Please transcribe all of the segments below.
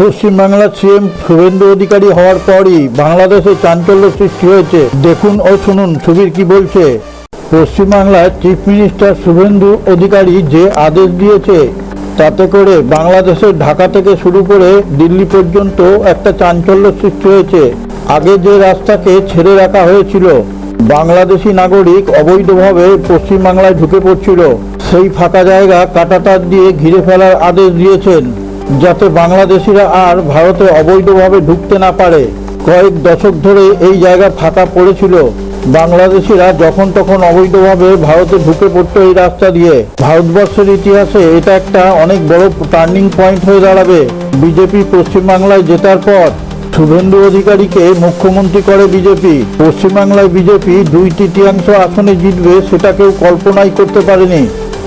পশ্চিমবাংলার সিএম শুভেন্দু অধিকারী হওয়ার পরই বাংলাদেশে চাঞ্চল্য সৃষ্টি হয়েছে। দেখুন ও শুনুন সুবীর কি বলছে। পশ্চিমবাংলার চিফ মিনিস্টার শুভেন্দু অধিকারী যে আদেশ দিয়েছে তাতে করে বাংলাদেশের ঢাকা থেকে শুরু করে দিল্লি পর্যন্ত একটা চাঞ্চল্য সৃষ্টি হয়েছে। আগে যে রাস্তাকে ছেড়ে রাখা হয়েছিল, বাংলাদেশি নাগরিক অবৈধভাবে পশ্চিমবাংলায় ঢুকে পড়ছিল, সেই ফাঁকা জায়গা কাঁটাতার দিয়ে ঘিরে ফেলার আদেশ দিয়েছেন, যাতে বাংলাদেশিরা আর ভারতে অবৈধভাবে ঢুকতে না পারে। কয়েক দশক ধরে এই জায়গা ফাঁকা পড়েছিল। বাংলাদেশিরা যখন তখন অবৈধভাবে ভারতে ঢুকে পড়তো এই রাস্তা দিয়ে। ভারতবর্ষের ইতিহাসে এটা একটা অনেক বড় টার্নিং পয়েন্ট হয়ে দাঁড়াবে। বিজেপি পশ্চিমবাংলায় জেতার পর শুভেন্দু অধিকারীকে মুখ্যমন্ত্রী করে বিজেপি। পশ্চিমবাংলায় বিজেপি 2/3 আসনে জিতবে, সেটা কেউ কল্পনাই করতে পারেনি।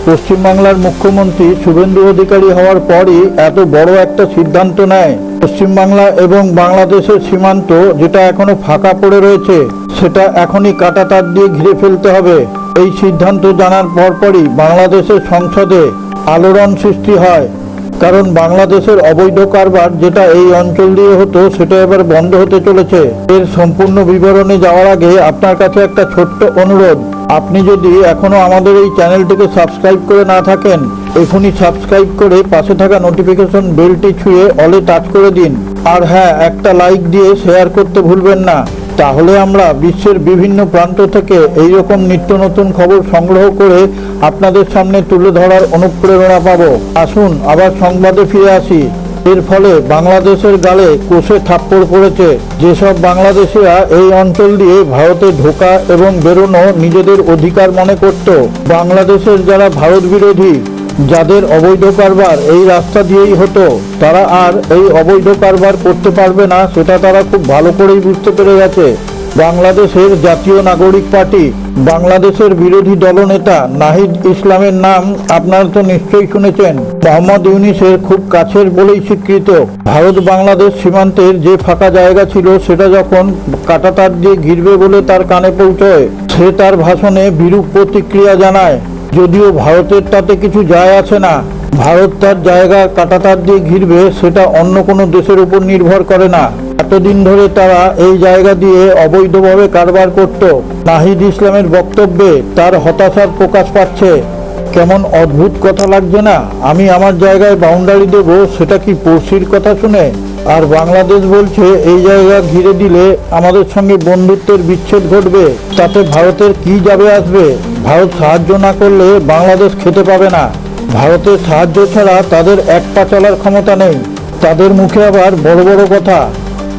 পশ্চিমবাংলার মুখ্যমন্ত্রী শুভেন্দু অধিকারী হওয়ার পরই এত বড় একটা সিদ্ধান্ত নেয়। পশ্চিমবাংলা এবং বাংলাদেশের সীমান্ত যেটা এখনো ফাঁকা পড়ে রয়েছে, সেটা এখনই কাঁটাতার দিয়ে ঘিরে ফেলতে হবে। এই সিদ্ধান্ত জানার পরপরই বাংলাদেশের সংসদে আলোড়ন সৃষ্টি হয়, কারণ বাংলাদেশের অবৈধ কারবার যেটা এই অঞ্চল দিয়ে হতো সেটা এবার বন্ধ হতে চলেছে। এর সম্পূর্ণ বিবরণে যাওয়ার আগে আপনার কাছে একটা ছোট্ট অনুরোধ, আপনি যদি এখনো আমাদের এই চ্যানেলটিকে সাবস্ক্রাইব করে না থাকেন, এখনই সাবস্ক্রাইব করে পাশে থাকা নোটিফিকেশন বেলটি ছুঁয়ে অলে টাচ করে দিন। আর হ্যাঁ, একটা লাইক দিয়ে শেয়ার করতে ভুলবেন না। তাহলে আমরা বিশ্বের বিভিন্ন প্রান্ত থেকে এইরকম নিত্য নতুন খবর সংগ্রহ করে আপনাদের সামনে তুলে ধরার অনুপ্রেরণা পাবো। আসুন আবার সংবাদে ফিরে আসি। এর ফলে বাংলাদেশের গালে কষে থাপ্পড় পড়েছে। যেসব বাংলাদেশিরা এই অঞ্চল দিয়ে ভারতে ঢোকা এবং বেরোনো নিজেদের অধিকার মনে করত, বাংলাদেশের যারা ভারত বিরোধী, যাদের অবৈধ কারবার এই রাস্তা দিয়েই হতো, তারা আর এই অবৈধ কারবার করতে পারবে না, সেটা তারা খুব ভালো করেই বুঝতে পেরে গেছে। বাংলাদেশের জাতীয় নাগরিক পার্টি, বাংলাদেশের বিরোধী দলনেতা নাহিদ ইসলামের নাম আপনারা তো নিশ্চয়ই শুনেছেন। মোহাম্মদ ইউনূসের খুব কাছের বলেই স্বীকৃত। ভারত বাংলাদেশ সীমান্তের যে ফাঁকা জায়গা ছিল সেটা যখন কাঁটাতার দিয়ে ঘিরবে বলে তার কানে পৌঁছয়, সে তার ভাষণে বিরূপ প্রতিক্রিয়া জানায়। যদিও ভারতের তাতে কিছু যায় আসে না, ভারত তার জায়গা কাঁটাতার দিয়ে ঘিরবে সেটা অন্য কোনো দেশের উপর নির্ভর করে না। এতদিন ধরে তারা এই জায়গা দিয়ে অবৈধভাবে কারবার করত। নাহিদ ইসলামের বক্তব্যে তার হতাশার প্রকাশ পাচ্ছে। কেমন অদ্ভুত কথা লাগছে না? আমি আমার জায়গায় বাউন্ডারি দেব, সেটা কি পড়শির কথা শুনে? আর বাংলাদেশ বলছে এই জায়গা ঘিরে দিলে আমাদের সঙ্গে বন্ধুত্বের বিচ্ছেদ ঘটবে। তাতে ভারতের কি যাবে আসবে? ভারত সাহায্য না করলে বাংলাদেশ খেতে পাবে না। ভারতের সাহায্য ছাড়া তাদের এক পা চলার ক্ষমতা নেই। তাদের মুখে আবার বড় বড় কথা।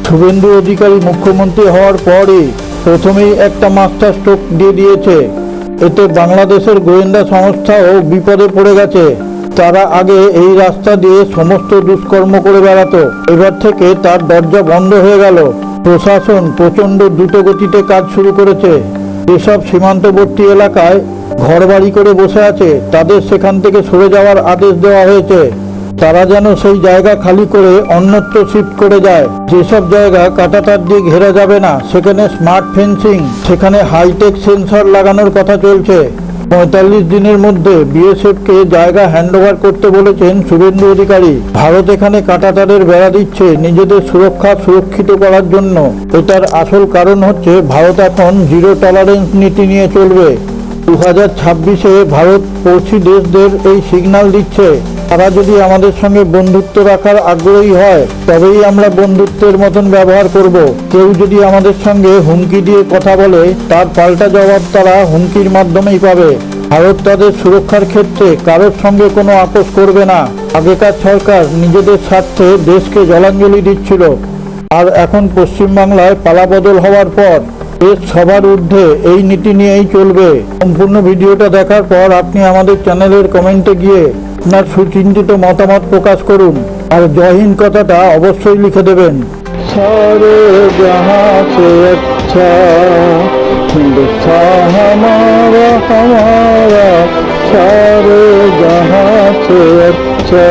শুভেন্দু অধিকারী মুখ্যমন্ত্রী হওয়ার পরই প্রথমেই একটা মাস্টার স্ট্রোক দিয়ে দিয়েছে। এতে বাংলাদেশের গোয়েন্দা সংস্থাও বিপদে পড়ে গেছে। তারা আগে এই রাস্তা দিয়ে সমস্ত দুষ্কর্ম করে বেড়াতো, এবার থেকে তার দরজা বন্ধ হয়ে গেল। প্রশাসন প্রচণ্ড দ্রুত গতিতে কাজ শুরু করেছে। যেসব সীমান্তবর্তী এলাকায় ঘরবাড়ি করে বসে আছে, তাদের সেখান থেকে সরে যাওয়ার আদেশ দেওয়া হয়েছে। তারা যেন সেই জায়গা খালি করে অন্যত্র শিফট করে যায়। যেসব জায়গা কাঁটাতার দিয়ে ঘেরা যাবে না, সেখানে স্মার্ট ফেন্সিং, সেখানে হাইটেক সেন্সর লাগানোর কথা চলছে। 45 দিনের মধ্যে বিএসএফকে জায়গা হ্যান্ডওভার করতে বলেছেন শুভেন্দু অধিকারী। ভারত এখানে কাঁটাতারের বেড়া দিচ্ছে নিজেদের সুরক্ষা সুরক্ষিত করার জন্য। এটার আসল কারণ হচ্ছে ভারত এখন জিরো টলারেন্স নীতি নিয়ে চলবে। 2026-এ ভারত পড়শি দেশদের এই সিগন্যাল দিচ্ছে, তারা যদি আমাদের সঙ্গে বন্ধুত্ব রাখার আগ্রহী হয় তবেই আমরা বন্ধুত্বের মতন ব্যবহার করব। কেউ যদি আমাদের সঙ্গে হুমকি দিয়ে কথা বলে, তার পাল্টা জবাব তারা হুমকির মাধ্যমেই পাবে। ভারত তাদের সুরক্ষার ক্ষেত্রে কারোর সঙ্গে কোনো আপোষ করবে না। আগেকার সরকার নিজেদের স্বার্থে দেশকে জলাঞ্জলি দিচ্ছিল, আর এখন পশ্চিমবাংলায় পালাবদল হওয়ার পর দেশ সবার ঊর্ধ্বে এই নীতি নিয়েই চলবে। সম্পূর্ণ ভিডিওটা দেখার পর আপনি আমাদের চ্যানেলের কমেন্টে গিয়ে আপনার সুচিন্তিত মতামত প্রকাশ করুন, আর জয় হিন্দ কথাটা অবশ্যই লিখে দেবেন। সারে জাহাঁ সে আচ্ছা হিন্দুস্তান হামারা হামারা, সারে জাহাঁ সে আচ্ছা।